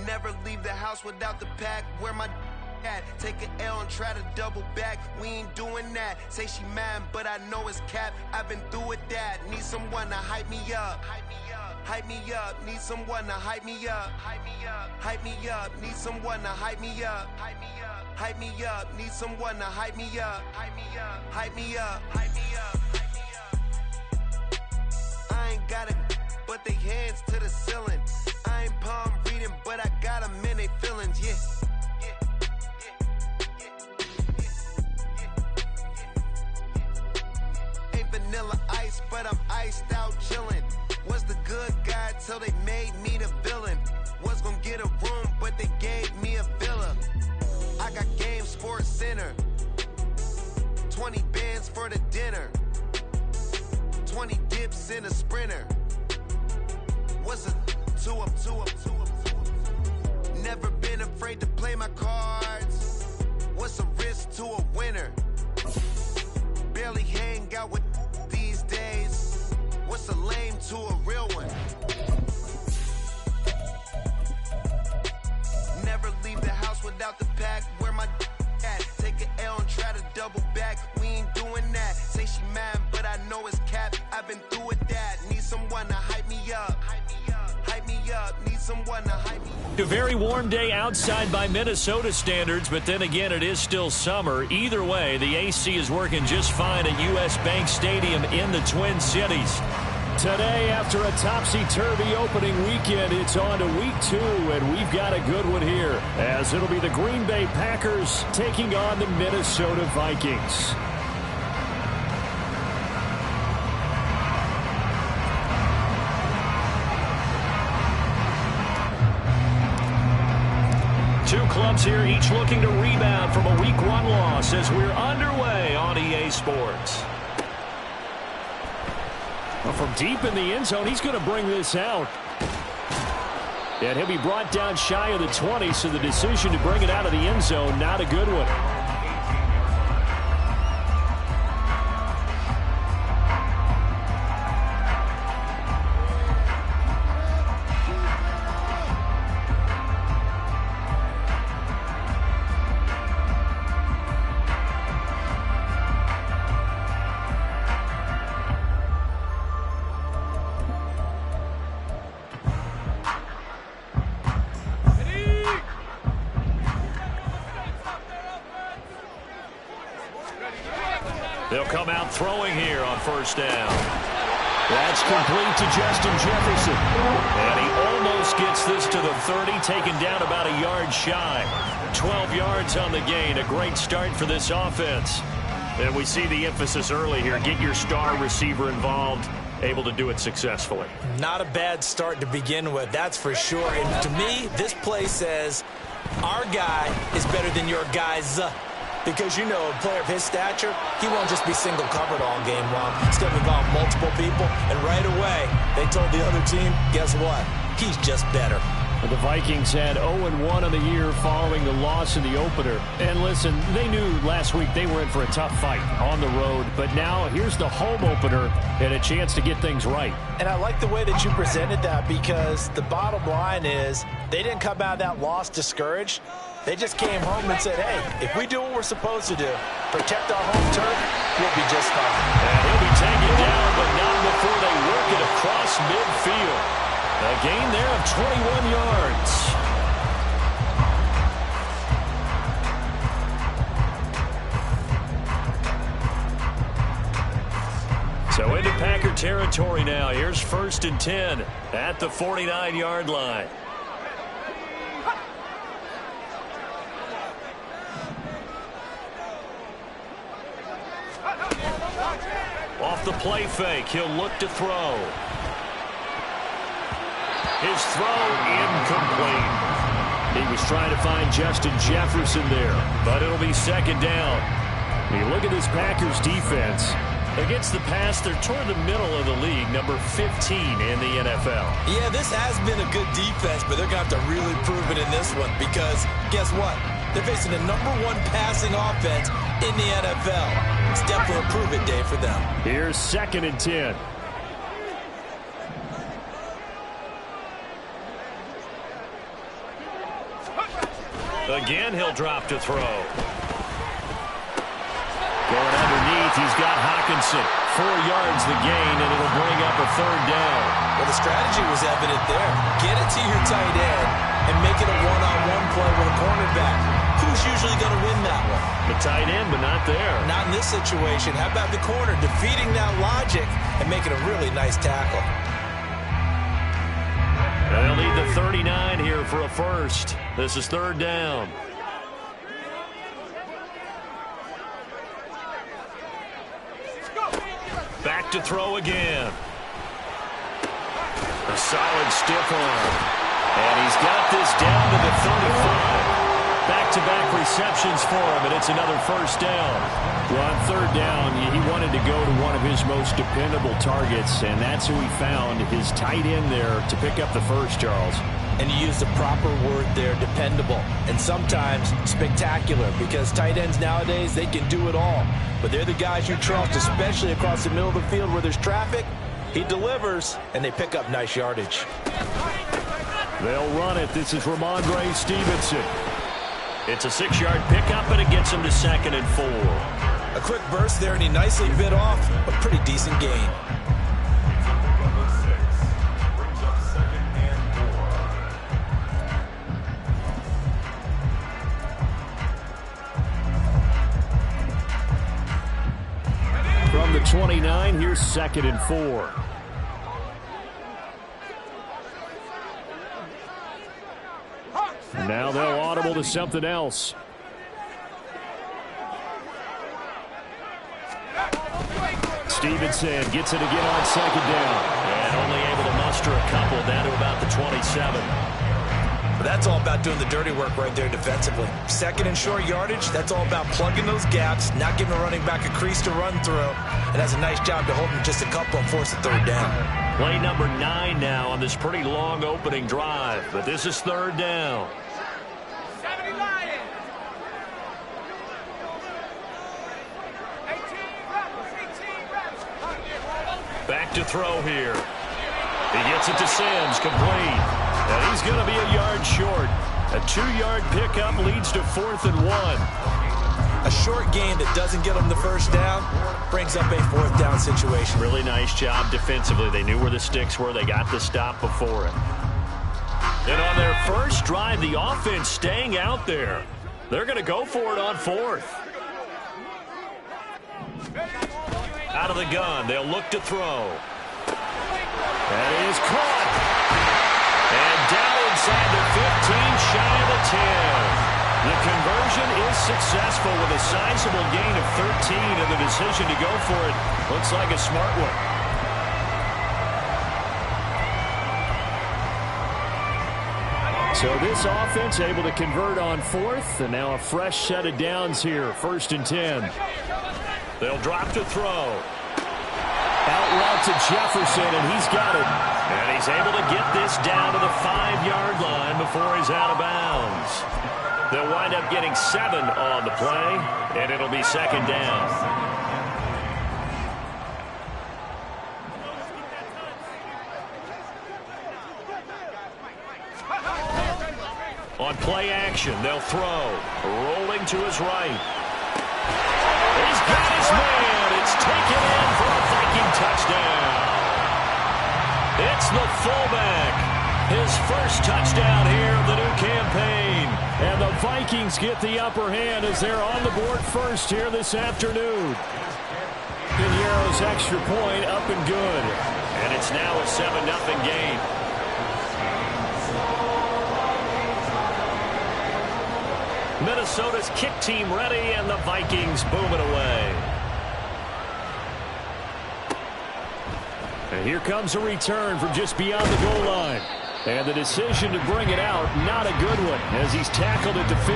Never leave the house without the pack. Where my at? Take an L and try to double back. We ain't doing that. Say she mad, but I know it's cap. I've been through with that. Need someone to hype me up. Hype me up. Need someone to hype me up. Hype me up. Need someone to hype me up. Hype me up. Need someone to hype me up. Hype me up. Hype me up. I ain't got it, but they hands to the ceiling. I ain't palm reading, but I got them in they feelings, yeah. Ain't vanilla ice, but I'm iced out chillin'. Was the good guy till they made me the villain. Was gonna get a room, but they gave me a villa. I got game, Sports Center. 20 bands for the dinner. 20 dips in a Sprinter. What's a two up? Never been afraid to play my cards. What's a risk to a winner? Barely hang out with these days. What's a lame to a real one? Never leave the house without the pack. Where my at? Take an L and try to double back. We ain't doing that. Say she mad, but I know it's cap. I've been through with that. Need someone to hype me up. Hype me up. Need someone to hype me up. A very warm day outside by Minnesota standards, but then again, it is still summer. Either way, the AC is working just fine at U.S. Bank Stadium in the Twin Cities. Today, after a topsy-turvy opening weekend, it's on to week 2, and we've got a good one here, as it'll be the Green Bay Packers taking on the Minnesota Vikings. Two clubs here, each looking to rebound from a Week 1 loss as we're underway on EA Sports. Well, from deep in the end zone, he's going to bring this out. And he'll be brought down shy of the 20, so the decision to bring it out of the end zone, not a good one. They'll come out throwing here on first down. That's complete to Justin Jefferson. And he almost gets this to the 30, taken down about a yard shy. 12 yards on the gain. A great start for this offense. And we see the emphasis early here. Get your star receiver involved. Able to do it successfully. Not a bad start to begin with, that's for sure. And to me, this play says our guy is better than your guys. Because, you know, a player of his stature, he won't just be single covered all game long. He's going to involve multiple people, and right away, they told the other team, guess what? He's just better. The Vikings had 0-1 on the year following the loss in the opener. And listen, they knew last week they were in for a tough fight on the road. But now here's the home opener and a chance to get things right. And I like the way that you presented that, because the bottom line is they didn't come out of that loss discouraged. They just came home and said, hey, if we do what we're supposed to do, protect our home turf, we'll be just fine. And he'll be taken down, but not before they work it across midfield. A gain there of 21 yards. So into Packer territory now. Here's 1st and 10 at the 49-yard line. Off the play fake, he'll look to throw. His throw incomplete. He was trying to find Justin Jefferson there, but it'll be 2nd down. You look at this Packers defense, Against the pass, they're toward the middle of the league, number 15 in the NFL. Yeah, this has been a good defense, but they're going to have to really prove it in this one because guess what? They're facing the number 1 passing offense in the NFL. It's definitely a prove-it day for them. Here's 2nd and 10. Again, he'll drop to throw. Going underneath, he's got Hawkinson. 4 yards the gain, and it'll bring up a 3rd down. Well, the strategy was evident there. Get it to your tight end and make it a one-on-one play with a cornerback. Who's usually going to win that one? The tight end, but not there. Not in this situation. How about the corner defeating that logic and making a really nice tackle? They'll need the 39 here for a first. This is 3rd down. Back to throw again. A solid stiff arm. And he's got this down to the 35. Back-to-back receptions for him, and it's another 1st down. Well, on 3rd down, he wanted to go to one of his most dependable targets, and that's who he found, his tight end there, to pick up the first, Charles. And you use the proper word there, dependable. And sometimes spectacular, because tight ends nowadays, they can do it all. But they're the guys you trust, especially across the middle of the field where there's traffic. He delivers, and they pick up nice yardage. They'll run it. This is Ramondre Stevenson. It's a 6-yard pickup, and it gets him to 2nd and 4. A quick burst there, and he nicely bit off a pretty decent gain. From the 29, here's 2nd and 4. Now they'll audible to something else. Stevenson gets it again on 2nd down. And only able to muster a couple down to about the 27. That's all about doing the dirty work right there defensively. 2nd and short yardage, that's all about plugging those gaps, not giving a running back a crease to run through, and has a nice job to hold him just a couple and force a 3rd down. Play number 9 now on this pretty long opening drive, but this is 3rd down. Back to throw here. He gets it to Sims, complete. And he's going to be a yard short. A 2-yard pickup leads to 4th and 1. A short gain that doesn't get him the 1st down brings up a 4th down situation. Really nice job defensively. They knew where the sticks were. They got the stop before it. And on their first drive, the offense staying out there. They're going to go for it on 4th. Out of the gun, they'll look to throw. That is caught. And down inside the 15, shy of the 10. The conversion is successful with a sizable gain of 13, and the decision to go for it looks like a smart one. So this offense able to convert on 4th, and now a fresh set of downs here, 1st and 10. They'll drop to throw. Out route to Jefferson, and he's got it. And he's able to get this down to the 5-yard line before he's out of bounds. They'll wind up getting 7 on the play, and it'll be 2nd down. On play action, they'll throw. Rolling to his right. He's got his man. It's taken in for a Viking touchdown. It's the fullback. His first touchdown here of the new campaign. And the Vikings get the upper hand as they're on the board first here this afternoon. Pinheiro's extra point up and good. And it's now a 7-0 game. Minnesota's kick team ready, and the Vikings boom it away. And here comes a return from just beyond the goal line. And the decision to bring it out, not a good one, as he's tackled at the 15.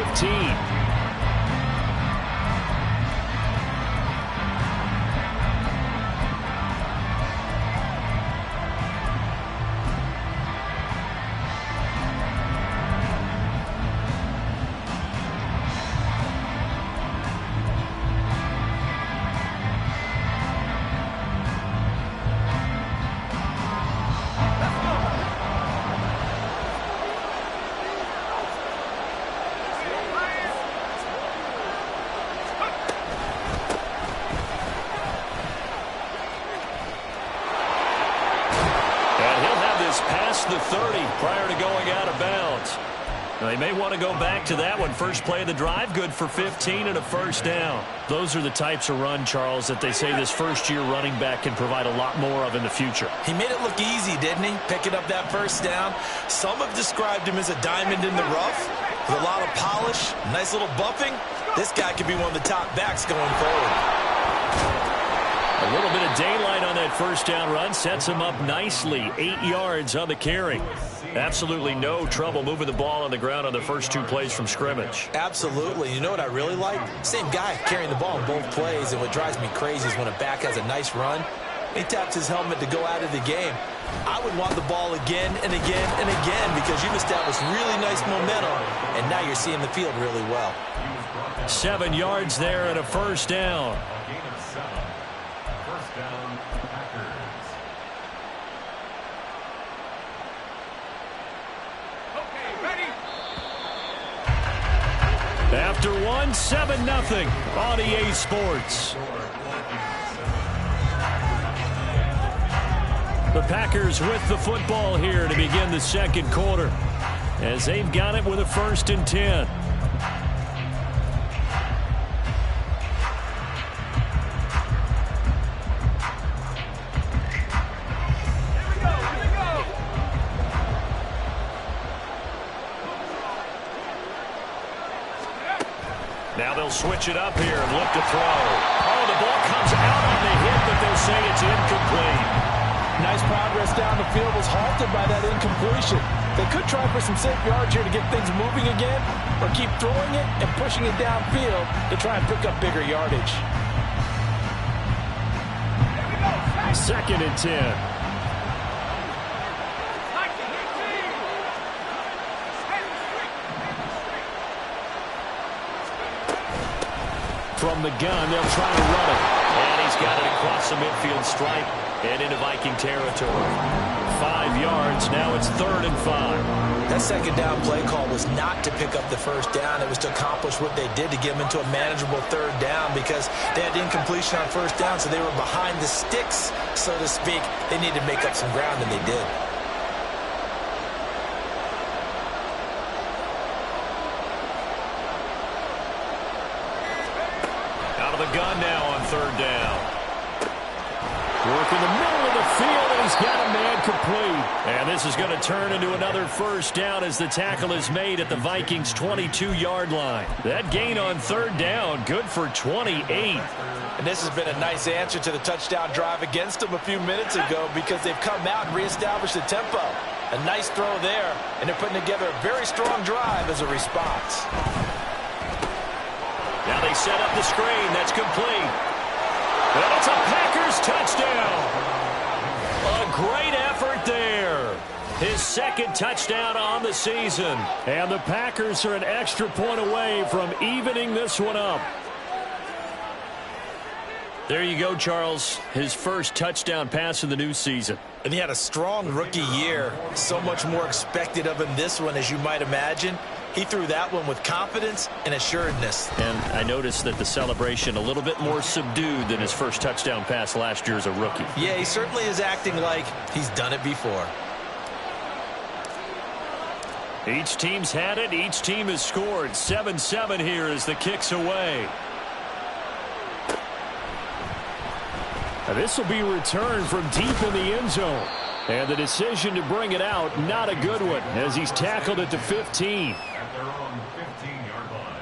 just past the 30 prior to going out of bounds. They may want to go back to that one. First play of the drive, good for 15 and a first down. Those are the types of run, Charles, that they say this first-year running back can provide a lot more of in the future. He made it look easy, didn't he? Picking up that first down. Some have described him as a diamond in the rough with a lot of polish, nice little buffing. This guy could be one of the top backs going forward. A little bit of daylight on that first down run sets him up nicely. 8 yards on the carry. Absolutely no trouble moving the ball on the ground on the first 2 plays from scrimmage. Absolutely. You know what I really like? Same guy carrying the ball in both plays, and what drives me crazy is when a back has a nice run, he taps his helmet to go out of the game. I would want the ball again and again and again because you've established really nice momentum, and now you're seeing the field really well. 7 yards there and a first down. After one, 7-0 on EA Sports. The Packers with the football here to begin the second quarter as they've got it with a 1st and 10. Now they'll switch it up here and look to throw. Oh, the ball comes out on the hit, but they'll say it's incomplete. Nice progress down the field was halted by that incompletion. They could try for some safe yards here to get things moving again, or keep throwing it and pushing it downfield to try and pick up bigger yardage. 2nd and 10. From the gun, they'll try to run it. And he's got it across the midfield stripe and into Viking territory. 5 yards, now it's 3rd and 5. That second down play call was not to pick up the first down. It was to accomplish what they did to get them into a manageable 3rd down because they had incompletion on first down, so they were behind the sticks, so to speak. They needed to make up some ground, and they did. The gun now on 3rd down. Work in the middle of the field, and he's got a man complete. And this is going to turn into another first down as the tackle is made at the Vikings' 22-yard line. That gain on 3rd down, good for 28. And this has been a nice answer to the touchdown drive against them a few minutes ago because they've come out and reestablished the tempo. A nice throw there, and they're putting together a very strong drive as a response. Now they set up the screen. That's complete. And it's a Packers touchdown. A great effort there. His 2nd touchdown on the season. And the Packers are an extra point away from evening this one up. There you go, Charles. His 1st touchdown pass of the new season. And he had a strong rookie year. So much more expected of him this one, as you might imagine. He threw that one with confidence and assuredness. And I noticed that the celebration a little bit more subdued than his 1st touchdown pass last year as a rookie. Yeah, he certainly is acting like he's done it before. Each team's had it. Each team has scored. 7-7 here as the kick's away. Now this will be returned from deep in the end zone. And the decision to bring it out, not a good one, as he's tackled at the 15. At their own 15-yard line.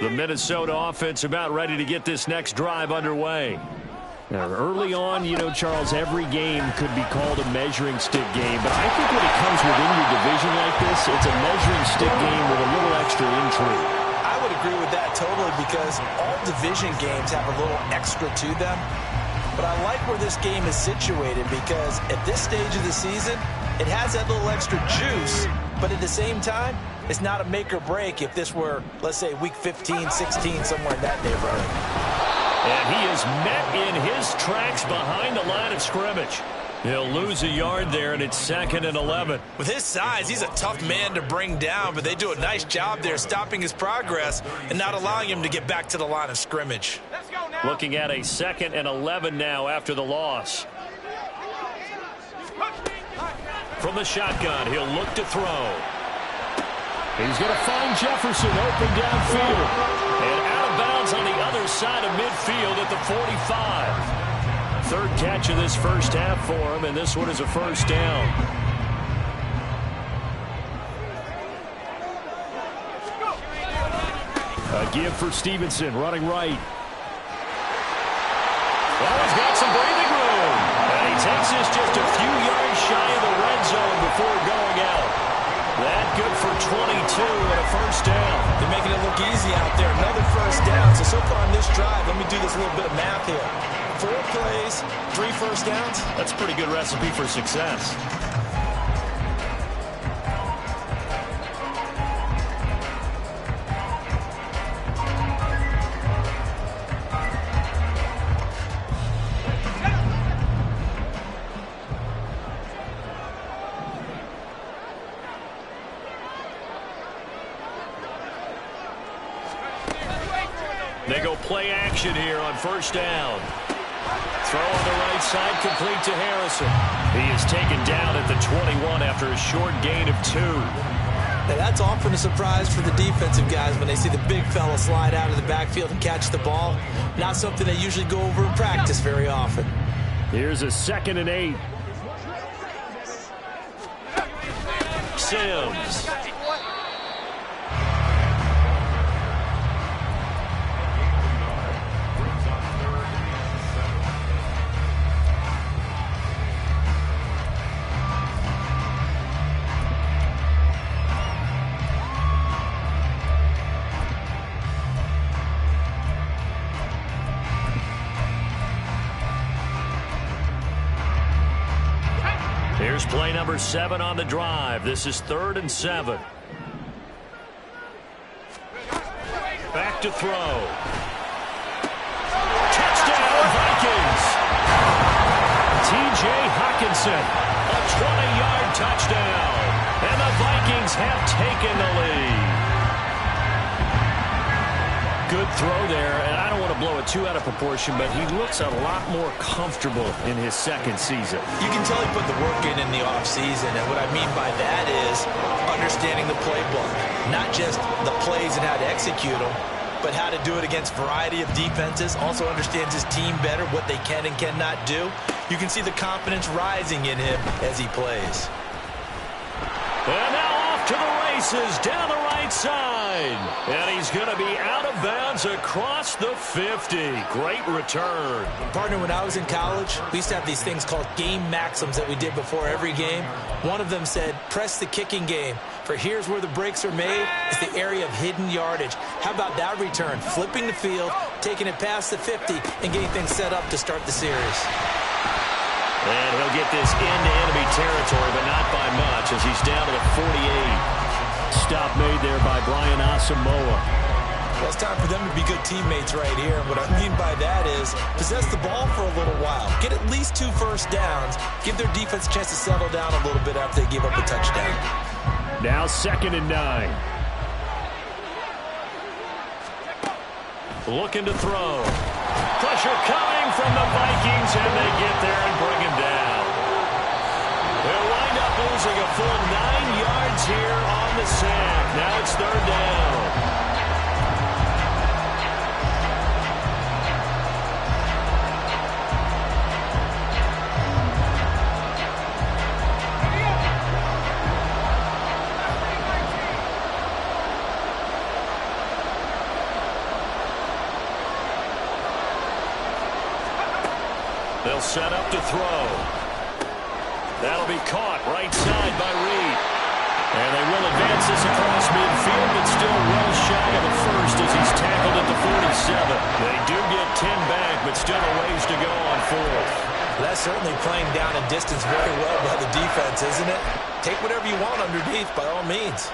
The Minnesota offense about ready to get this next drive underway. Now, early on, you know, Charles, every game could be called a measuring stick game. But I think when it comes within your division like this, it's a measuring stick game with a little extra intrigue. I would agree with that totally because all division games have a little extra to them. But I like where this game is situated because at this stage of the season, it has that little extra juice. But at the same time, it's not a make or break if this were, let's say, week 15, 16, somewhere in that neighborhood. And he is met in his tracks behind the line of scrimmage. He'll lose a yard there, and it's 2nd and 11. With his size, he's a tough man to bring down, but they do a nice job there stopping his progress and not allowing him to get back to the line of scrimmage. Looking at a 2nd and 11 now after the loss. From the shotgun, he'll look to throw. He's going to find Jefferson open downfield. And out of bounds on the other side of midfield at the 45. Third catch of this first half for him, and this one is a first down. A give for Stevenson, running right. Well, he's got some breathing room. And he takes this just a few yards shy of the red zone before going out. That good for 22 and a first down. They're making it look easy out there. Another first down. So far on this drive, let me do this little bit of math here. 4 plays, 3 first downs. That's a pretty good recipe for success. They go play action here on first down. Throw on the right side, complete to Harrison. He is taken down at the 21 after a short gain of 2. Now that's often a surprise for the defensive guys when they see the big fella slide out of the backfield and catch the ball. Not something they usually go over in practice very often. Here's a 2nd and 8. Sims. Here's play number 7 on the drive. This is 3rd and 7. Back to throw. Touchdown, Vikings! T.J. Hockenson, a 20-yard touchdown. And the Vikings have taken the lead. Good throw there, and I don't want to blow it too out of proportion, but he looks a lot more comfortable in his 2nd season. You can tell he put the work in the offseason, and what I mean by that is understanding the playbook. Not just the plays and how to execute them, but how to do it against a variety of defenses. Also understands his team better, what they can and cannot do. You can see the confidence rising in him as he plays. And now off to the races down the right side. And he's going to be out of bounds across the 50. Great return. Partner, when I was in college, we used to have these things called game maxims that we did before every game. One of them said, press the kicking game. For here's where the breaks are made. It's the area of hidden yardage. How about that return? Flipping the field, taking it past the 50, and getting things set up to start the series. And he'll get this into enemy territory, but not by much as he's down to the 48. Stop made there by Brian Asamoah. Well, it's time for them to be good teammates right here. And what I mean by that is possess the ball for a little while. Get at least 2 first downs. Give their defense a chance to settle down a little bit after they give up a touchdown. Now 2nd and 9. Looking to throw. Pressure coming from the Vikings, and they get there and bring him down. They'll wind up losing a full 9 yards here on the sack. Now it's 3rd down. They'll set up to throw. That'll be caught right side by Reed. And they will advance this across midfield, but still well shy of the first as he's tackled at the 47. They do get 10 back, but still a ways to go on 4th. That's certainly playing down in distance very well by the defense, isn't it? Take whatever you want underneath, by all means.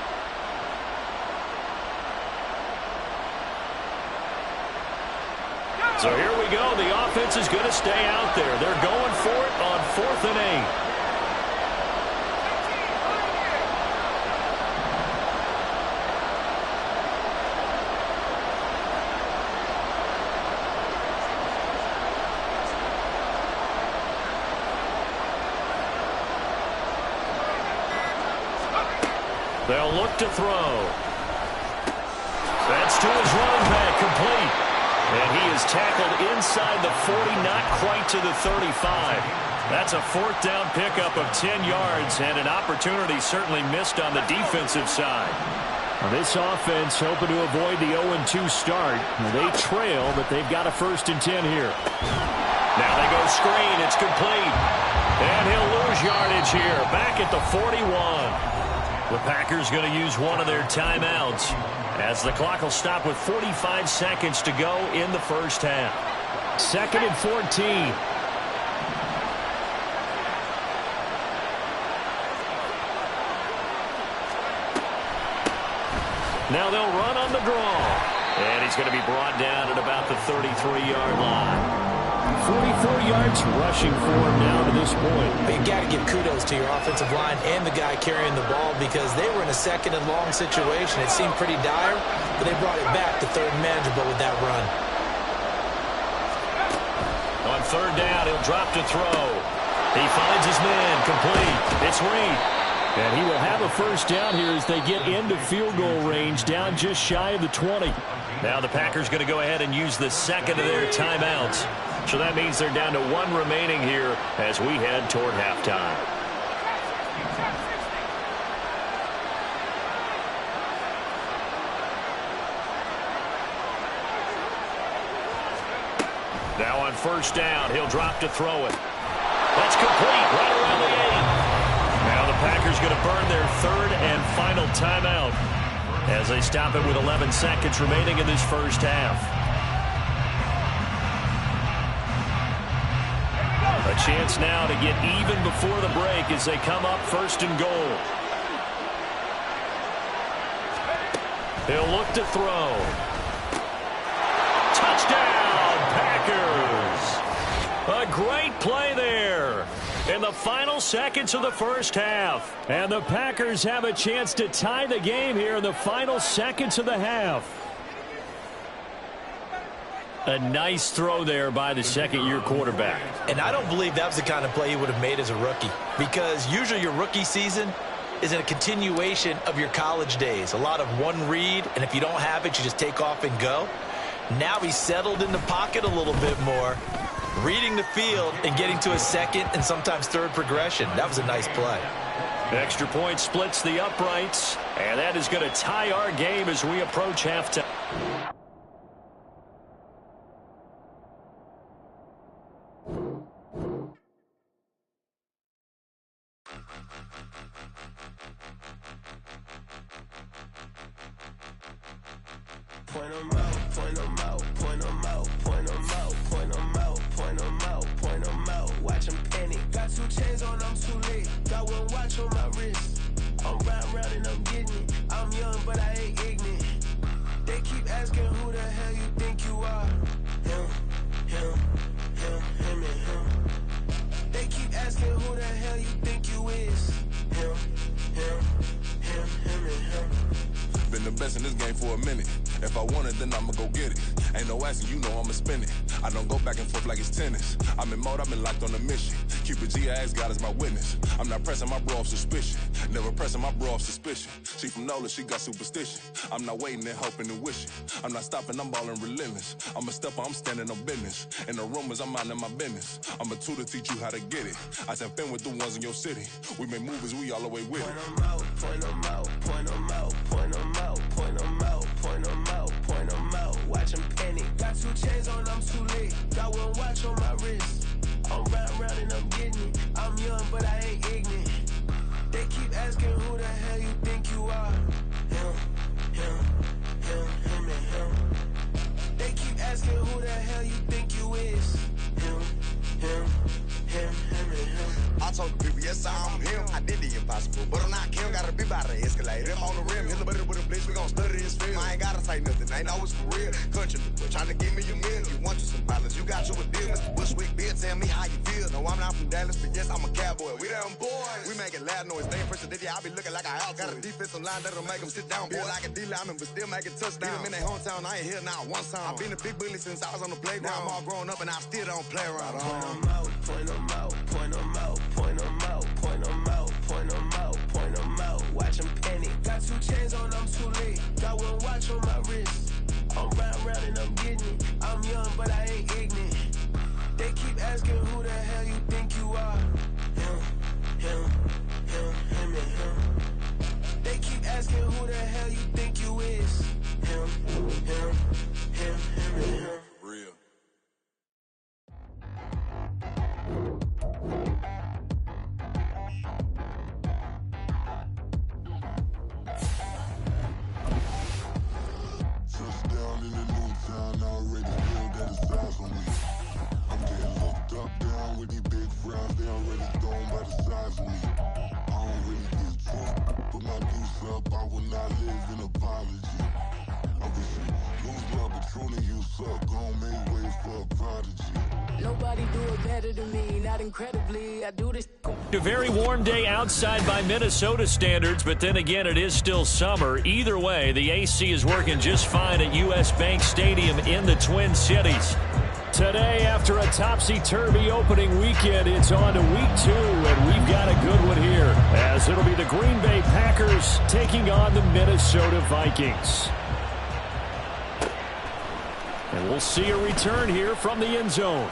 It's So here we go. The offense is going to stay out there. They're going for it on 4th and 8. They'll look to throw. That's to his running back, complete. And he is tackled inside the 40, not quite to the 35. That's a 4th down pickup of 10 yards, and an opportunity certainly missed on the defensive side. Well, this offense hoping to avoid the 0-2 start. They trail, but they've got a 1st and 10 here. Now they go screen. It's complete. And he'll lose yardage here, back at the 41. The Packers going to use one of their timeouts as the clock will stop with 45 seconds to go in the first half. 2nd and 14. Now they'll run on the draw. And he's going to be brought down at about the 33-yard line. 44 yards rushing for him now to this point. You got to give kudos to your offensive line and the guy carrying the ball because they were in a 2nd and long situation. It seemed pretty dire, but they brought it back to 3rd and manageable with that run. On 3rd down, he'll drop to throw. He finds his man, complete. It's Reed. And he will have a 1st down here as they get into field goal range, down just shy of the 20. Now the Packers going to go ahead and use the 2nd of their timeouts. So that means they're down to 1 remaining here as we head toward halftime. Now on 1st down, he'll drop to throw it. That's complete right around the 8. Now the Packers going to burn their 3rd and final timeout as they stop it with 11 seconds remaining in this first half. A chance now to get even before the break as they come up 1st and goal. He'll look to throw. Touchdown, Packers! A great play there in the final seconds of the first half. And the Packers have a chance to tie the game here in the final seconds of the half. A nice throw there by the 2nd-year quarterback. And I don't believe that was the kind of play he would have made as a rookie, because usually your rookie season is a continuation of your college days. A lot of one read, and if you don't have it, you just take off and go. Now he's settled in the pocket a little bit more, reading the field and getting to a 2nd and sometimes 3rd progression. That was a nice play. Extra point splits the uprights, and that is going to tie our game as we approach halftime. Point 'em out, point 'em out, point 'em out, point 'em out, point 'em out, point 'em out, point 'em out. Watch 'em panic. Got 2 chains on, I'm too late. Got 1 watch on my wrist. I'm round and I'm getting it. I'm young, but I ain't ignorant. They keep asking who the hell you think you are. Him, and him. They keep asking who the hell you think you is. Him, and him. Been the best in this game for a minute. If I want it, then I'ma go get it. Ain't no asking, you know I'ma spin it. I don't go back and forth like it's tennis. I'm in mode, I've been locked on a mission. Cupid G, I ask God as my witness. I'm not pressing my bro off suspicion. Never pressing my bro off suspicion. She from Nola, she got superstition. I'm not waiting and hoping and wishing. I'm not stopping, I'm balling relentless. I'm a stepper, I'm standing on business. In the rumors, I'm minding my business. I'm a tutor, teach you how to get it. I said, fin with the ones in your city. We make movies, we all the way with it. Point 'em out, point 'em out, point 'em out, point 'em out, point 'em out, point 'em out, point 'em out. Watch 'em panic. Got 2 chains on, I'm too late. Got 1 watch on my wrist. I'm round and I'm getting it. I'm young, but I ain't ignorant. They keep asking who the hell you think you are. Him, and him. They keep asking who the hell you think you is. Him, and him. I told the people, yes, I'm him. I did the impossible, but I'm not Kim. Gotta be by the escalator. If I'm on the rim. Hit the butter with a blitz, we gon' study this film. I ain't gotta say nothing, ain't always for real. Country, trying to give me a meal. You want you some balance, you got you a deal. Mr. Bushwick, Bill, tell me how you feel. No, I'm not from Dallas, but yes, I'm a cowboy. We them boys. We making loud noise. They impressive, I be looking like a house. Got a defensive line that'll make them sit down. Boy, like a D-lineman, but still making touchdowns. Beat them in their hometown, I ain't here now one time. I've been a big bully since I was on the playground. Now I'm all grown up and I still don't play around. Point them out, point them out, point them out, point them out, point them out, point them out, point them out. Watch them panic. Got 2 chains on, I'm too late. Got 1 watch on my wrist. I'm round and I'm getting it. I'm young, but I ain't ignorant. They keep asking who the hell you think you are. Him, and him. They keep asking who the hell you think you is. Him, and him. Real. Touchdown in the new town, already feel that it's eyes on me. I'm getting looked up, down with these big frowns, they already thrown by the size of me. I don't really get drunk, put my deuce up, I will not live in apology. I wish you lose love, but truly you suck, gon' make way for a prodigy. Nobody do it better than me, not incredibly. I do this. A very warm day outside by Minnesota standards, but then again, it is still summer. Either way, the AC is working just fine at U.S. Bank Stadium in the Twin Cities. Today, after a topsy-turvy opening weekend, it's on to week 2, and we've got a good one here, as it'll be the Green Bay Packers taking on the Minnesota Vikings. And we'll see a return here from the end zone.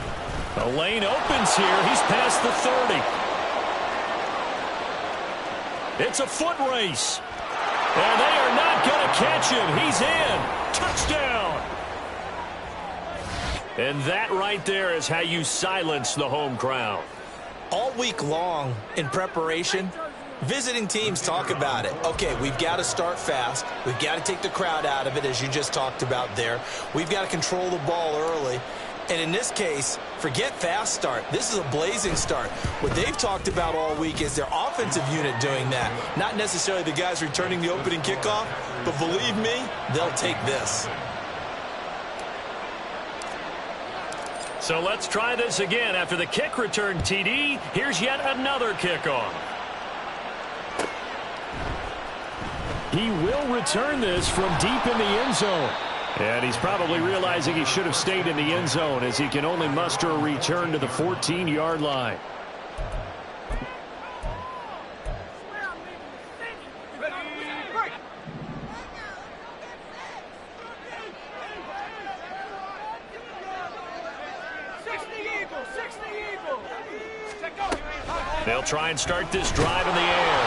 The lane opens here. He's past the 30. It's a foot race. And they are not going to catch him. He's in. Touchdown. And that right there is how you silence the home crowd. All week long in preparation, visiting teams talk about it. Okay, we've got to start fast. We've got to take the crowd out of it, as you just talked about there. We've got to control the ball early. And in this case, forget fast start. This is a blazing start. What they've talked about all week is their offensive unit doing that. Not necessarily the guys returning the opening kickoff, but believe me, they'll take this. So let's try this again. After the kick return TD, here's yet another kickoff. He will return this from deep in the end zone. And he's probably realizing he should have stayed in the end zone, as he can only muster a return to the 14-yard line. They'll try and start this drive in the air.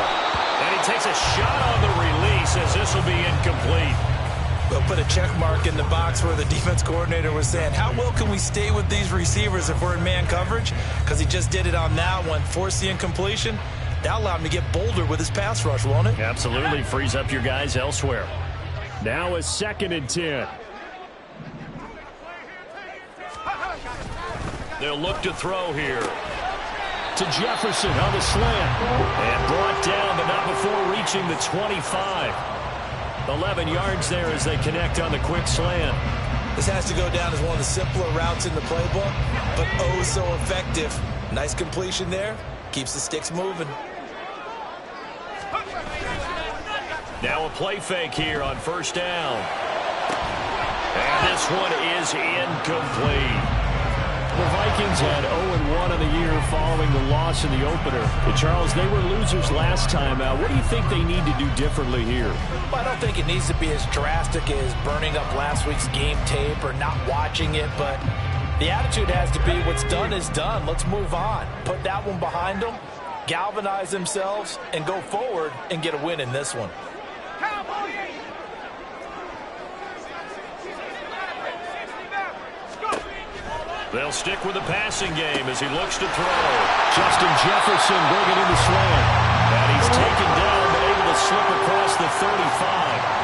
And he takes a shot on the release, as this will be incomplete. They'll put a check mark in the box where the defense coordinator was saying, how well can we stay with these receivers if we're in man coverage? Because he just did it on that one, forced the incompletion. That'll allow him to get bolder with his pass rush, won't it? Absolutely. Frees up your guys elsewhere. Now a 2nd and 10. They'll look to throw here. To Jefferson on the slant. And brought down, but not before reaching the 25. 11 yards there as they connect on the quick slant. This has to go down as one of the simpler routes in the playbook, but oh so effective. Nice completion there. Keeps the sticks moving. Now a play fake here on 1st down. And this one is incomplete. The Vikings had 0-1 on the year following the loss in the opener. But Charles, they were losers last time out. What do you think they need to do differently here? Well, I don't think it needs to be as drastic as burning up last week's game tape or not watching it, but the attitude has to be what's done is done. Let's move on. Put that one behind them, galvanize themselves, and go forward and get a win in this one. They'll stick with the passing game as he looks to throw. Justin Jefferson bringing in the slant. And he's taken down, but able to slip across the 35.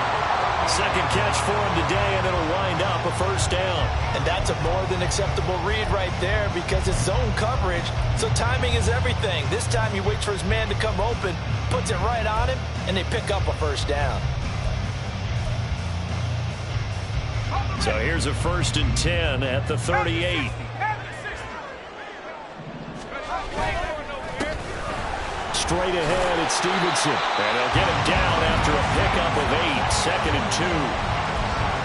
Second catch for him today, and it'll wind up a 1st down. And that's a more than acceptable read right there, because it's zone coverage, so timing is everything. This time he waits for his man to come open, puts it right on him, and they pick up a first down. So here's a 1st and 10 at the 38. Straight ahead, it's Stevenson. And they'll get him down after a pickup of 8, 2nd and 2.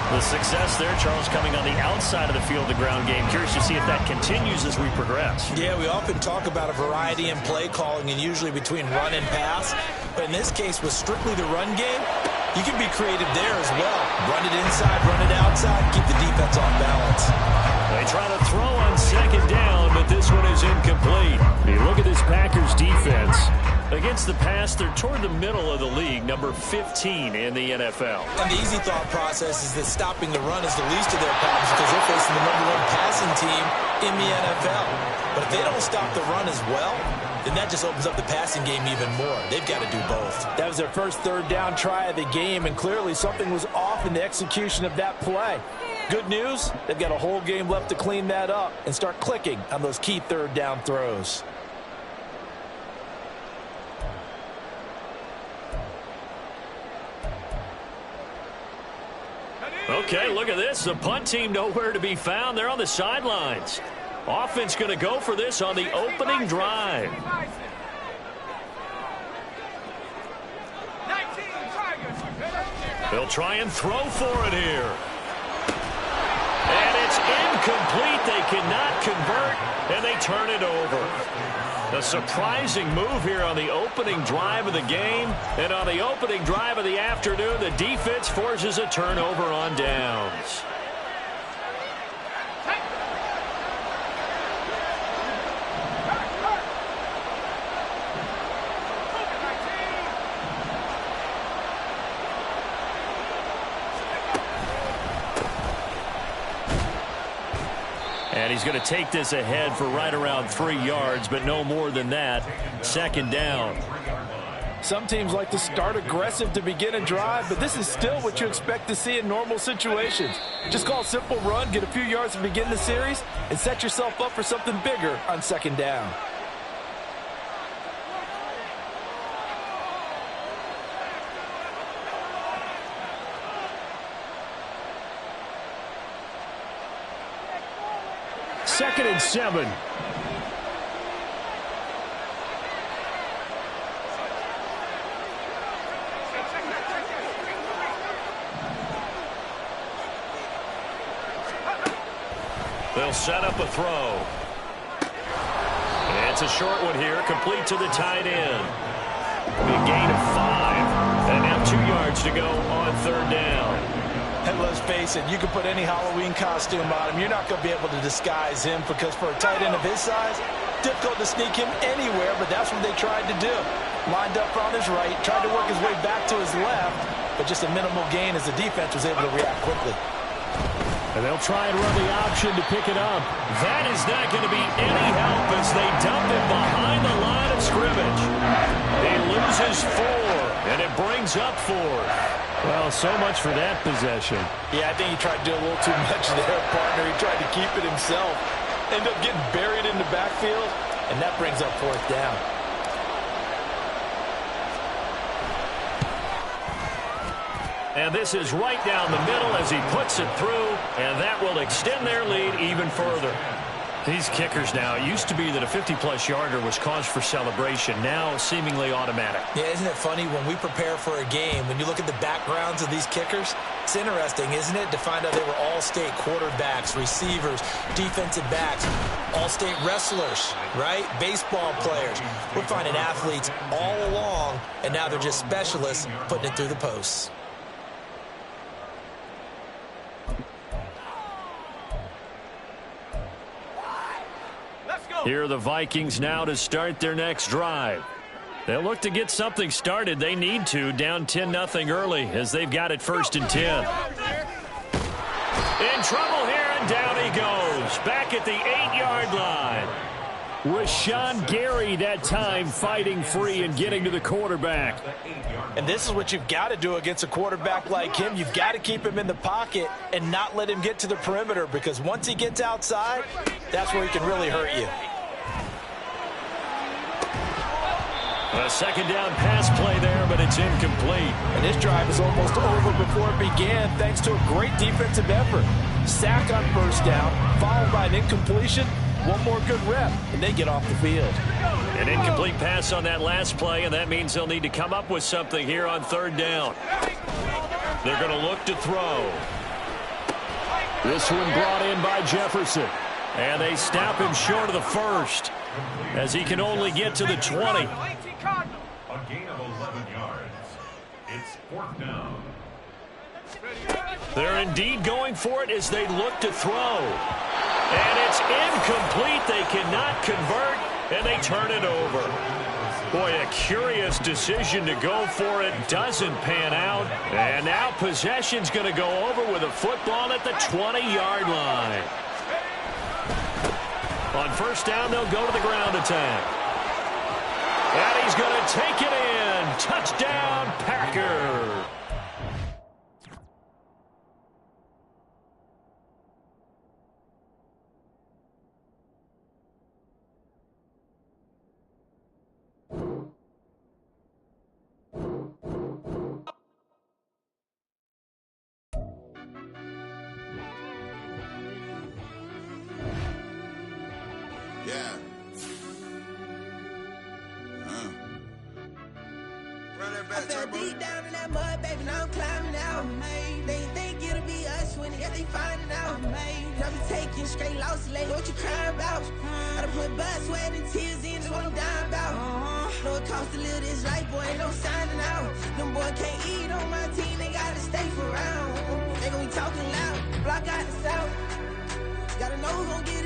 The success there, Charles, coming on the outside of the field, the ground game. Curious to see if that continues as we progress. Yeah, we often talk about a variety in play calling and usually between run and pass. But in this case, with strictly the run game, you can be creative there as well. Run it inside, run it outside, keep the defense off balance. They try to throw on 2nd down, but this one is incomplete. You look at this Packers defense. Against the pass, they're toward the middle of the league, number 15 in the NFL. And the easy thought process is that stopping the run is the least of their problems because they're facing the #1 passing team in the NFL. But if they don't stop the run as well, then that just opens up the passing game even more. They've got to do both. That was their first 3rd down try of the game, and clearly something was off in the execution of that play. Good news, they've got a whole game left to clean that up and start clicking on those key 3rd down throws. Okay, look at this. The punt team nowhere to be found. They're on the sidelines. Offense going to go for this on the opening drive. They'll try and throw for it here. And it's incomplete. They cannot convert, and they turn it over. A surprising move here on the opening drive of the game. And on the opening drive of the afternoon, the defense forces a turnover on downs. And he's going to take this ahead for right around 3 yards, but no more than that. 2nd down. Some teams like to start aggressive to begin a drive, but this is still what you expect to see in normal situations. Just call a simple run, get a few yards to begin the series, and set yourself up for something bigger on 2nd down. Second and 7. They'll set up a throw. It's a short one here, complete to the tight end. A gain of 5. And now 2 yards to go on 3rd down. And let's face it, you can put any Halloween costume on him. You're not going to be able to disguise him because for a tight end of his size, difficult to sneak him anywhere, but that's what they tried to do. Lined up on his right, tried to work his way back to his left, but just a minimal gain as the defense was able to react quickly. And they'll try and run the option to pick it up. That is not going to be any help as they dump it behind the line of scrimmage. He loses 4, and it brings up 4. Well, so much for that possession. Yeah, I think he tried to do a little too much there, partner. He tried to keep it himself. Ended up getting buried in the backfield, and that brings up 4th down. And this is right down the middle as he puts it through, and that will extend their lead even further. These kickers now, it used to be that a 50-plus yarder was cause for celebration, now seemingly automatic. Yeah, isn't it funny when we prepare for a game, when you look at the backgrounds of these kickers, it's interesting, isn't it, to find out they were all-state quarterbacks, receivers, defensive backs, all-state wrestlers, right? Baseball players. We're finding athletes all along, and now they're just specialists putting it through the posts. Here are the Vikings now to start their next drive. They'll look to get something started. They need to, down 10-0 early as they've got it 1st and 10. In trouble here, and down he goes. Back at the 8-yard line. Rashawn Gary that time fighting free and getting to the quarterback. And this is what you've got to do against a quarterback like him. You've got to keep him in the pocket and not let him get to the perimeter, because once he gets outside, that's where he can really hurt you. A second down pass play there, but it's incomplete. And this drive is almost over before it began thanks to a great defensive effort. Sack on first down, followed by an incompletion. One more good rep, and they get off the field. An incomplete pass on that last play, and that means they'll need to come up with something here on third down. They're going to look to throw. This one brought in by Jefferson. And they snap him short of the first as he can only get to the 20. A gain of 11 yards. It's fourth down. They're indeed going for it as they look to throw. And it's incomplete. They cannot convert, and they turn it over. Boy, a curious decision to go for it. Doesn't pan out. And now possession's going to go over with a football at the 20-yard line. On first down, they'll go to the ground attack. And he's going to take it in. Touchdown, Packer. Yeah. Run that back, I fell Turbo. deep down in that mud, baby, now I'm climbing out. They think it'll be us when they finding out. I be taking straight losses, lady, what you crying about? I done put blood, sweat, and tears in, that's what I'm dying about. Know it costs to live this life, boy, ain't no signing out. Them boy can't eat on my team, they gotta stay for round. They gon' be talking loud, block out the south. Gotta know who's gon' get